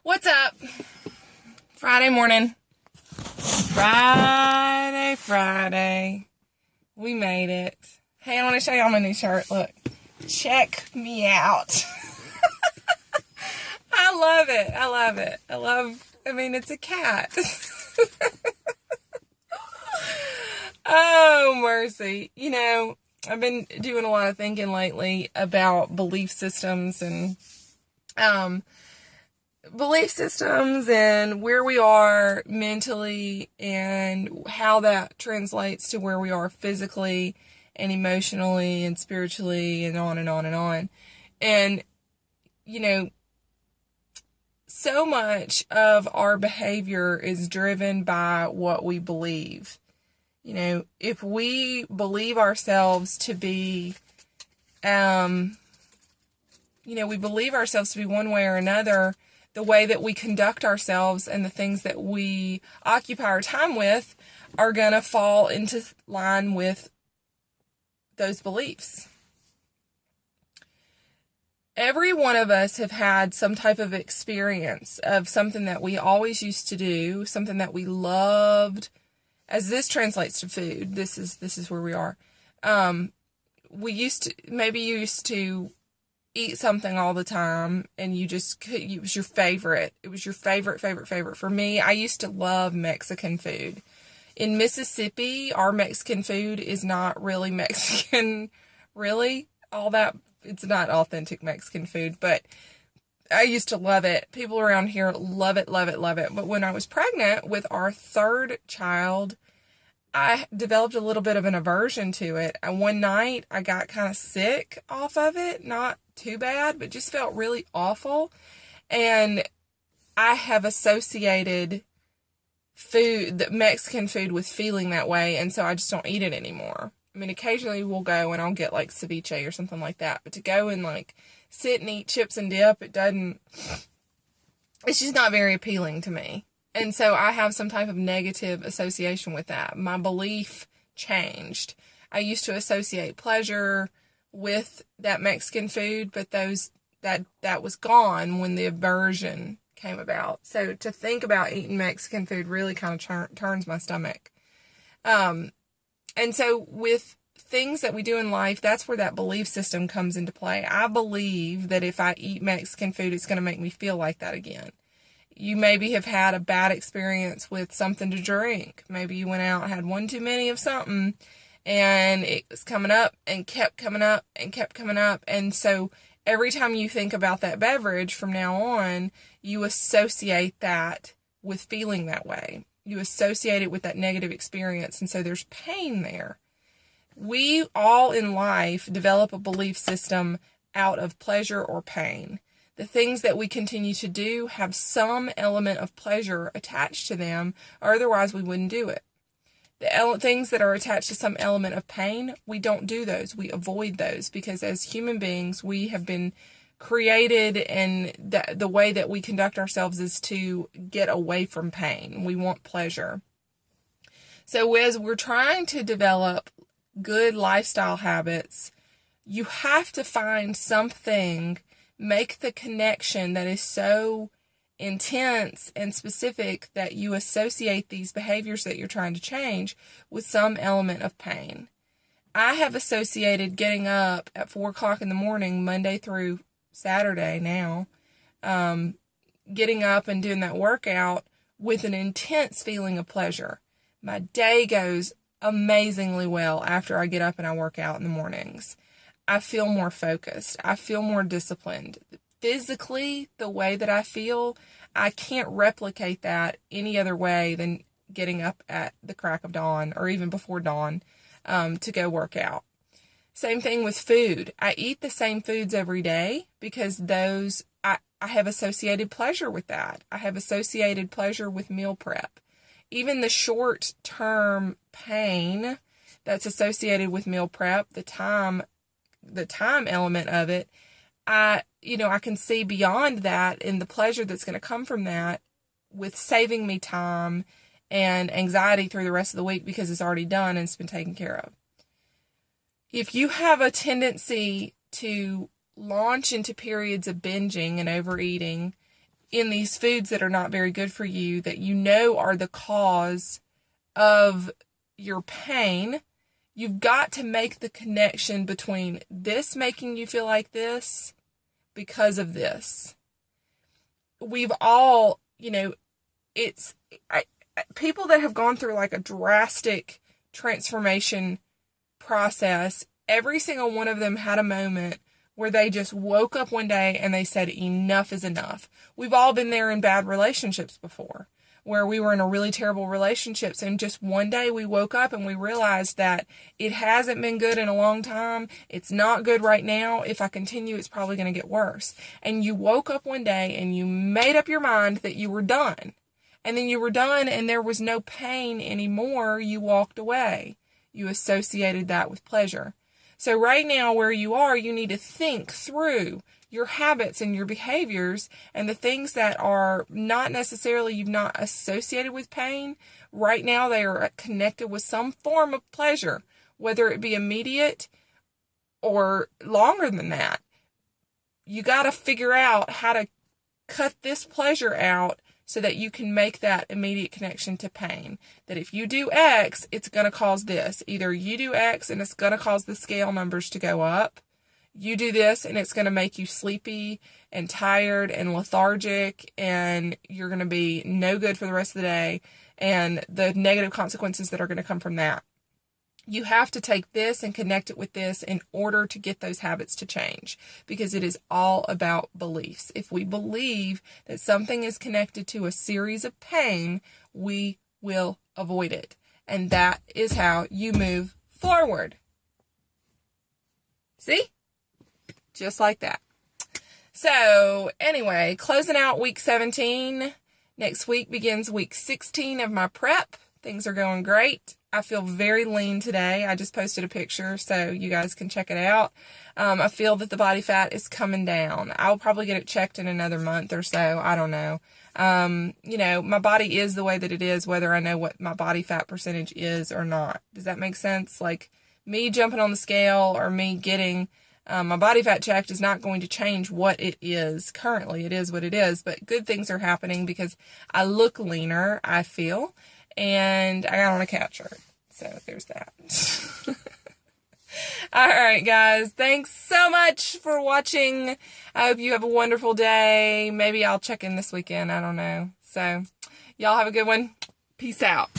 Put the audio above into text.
What's up? Friday morning. Friday. We made it. Hey, I want to show y'all my new shirt. Look. Check me out. I love it. It's a cat. Oh, mercy. I've been doing a lot of thinking lately about belief systems and where we are mentally and how that translates to where we are physically and emotionally and spiritually and on and on and on. And, so much of our behavior is driven by what we believe. If we believe ourselves to be, we believe ourselves to be one way or another, the way that we conduct ourselves and the things that we occupy our time with are going to fall into line with those beliefs. Every one of us have had some type of experience of something that we always used to do, something that we loved. As this translates to food, this is where we are. You used to eat something all the time and it was your favorite. It was your favorite. For me, I used to love Mexican food. In Mississippi, our Mexican food is not really Mexican, really, all that. It's not authentic Mexican food, but I used to love it. People around here love it. But when I was pregnant with our third child, I developed a little bit of an aversion to it. And one night I got kind of sick off of it. Not too bad, but just felt really awful. And I have associated Mexican food with feeling that way. And so I just don't eat it anymore. Occasionally we'll go and I'll get like ceviche or something like that. But to go and like sit and eat chips and dip, it's just not very appealing to me. And so I have some type of negative association with that. My belief changed. I used to associate pleasure with that Mexican food, but that was gone when the aversion came about. So to think about eating Mexican food really kind of turns my stomach. And so with things that we do in life, that's where that belief system comes into play. I believe that if I eat Mexican food, it's going to make me feel like that again. You maybe have had a bad experience with something to drink. Maybe you went out and had one too many of something and it was coming up and kept coming up and kept coming up. And so every time you think about that beverage from now on, you associate that with feeling that way. You associate it with that negative experience, and so there's pain there. We all in life develop a belief system out of pleasure or pain. The things that we continue to do have some element of pleasure attached to them, or otherwise we wouldn't do it. The things that are attached to some element of pain, we don't do those. We avoid those because as human beings, we have been created, and the way that we conduct ourselves is to get away from pain. We want pleasure. So as we're trying to develop good lifestyle habits, you have to find something, make the connection that is so intense and specific that you associate these behaviors that you're trying to change with some element of pain. I have associated getting up at 4 o'clock in the morning, Monday through Saturday now, getting up and doing that workout with an intense feeling of pleasure. My day goes amazingly well after I get up and I work out in the mornings. I feel more focused. I feel more disciplined. Physically, the way that I feel, I can't replicate that any other way than getting up at the crack of dawn or even before dawn to go work out. Same thing with food. I eat the same foods every day because I have associated pleasure with that. I have associated pleasure with meal prep. Even the short-term pain that's associated with meal prep, the time element of it, I can see beyond that and the pleasure that's going to come from that with saving me time and anxiety through the rest of the week because it's already done and it's been taken care of. If you have a tendency to launch into periods of binging and overeating, in these foods that are not very good for you, that you know are the cause of your pain, you've got to make the connection between this making you feel like this because of this. We've all, people that have gone through like a drastic transformation process, every single one of them had a moment where they just woke up one day and they said, enough is enough. We've all been there in bad relationships before, where we were in a really terrible relationships, and just one day we woke up and we realized that it hasn't been good in a long time. It's not good right now. If I continue, it's probably going to get worse. And you woke up one day and you made up your mind that you were done. And then you were done and there was no pain anymore. You walked away. You associated that with pleasure. So right now where you are, you need to think through your habits and your behaviors and the things that are not necessarily you've not associated with pain. Right now they are connected with some form of pleasure, whether it be immediate or longer than that. You got to figure out how to cut this pleasure out so that you can make that immediate connection to pain. That if you do X, it's going to cause this. Either you do X and it's going to cause the scale numbers to go up. You do this and it's going to make you sleepy and tired and lethargic, and you're going to be no good for the rest of the day, and the negative consequences that are going to come from that. You have to take this and connect it with this in order to get those habits to change, because it is all about beliefs. If we believe that something is connected to a series of pain, we will avoid it. And that is how you move forward. See? Just like that. So anyway, closing out week 17. Next week begins week 16 of my prep. Things are going great. I feel very lean today. I just posted a picture so you guys can check it out. I feel that the body fat is coming down. I'll probably get it checked in another month or so. I don't know. My body is the way that it is, whether I know what my body fat percentage is or not. Does that make sense? Like, me jumping on the scale or me getting my body fat checked is not going to change what it is currently. It is what it is. But good things are happening because I look leaner, I feel. And I got on a cat shirt. So there's that. All right, guys. Thanks so much for watching. I hope you have a wonderful day. Maybe I'll check in this weekend. I don't know. So y'all have a good one. Peace out.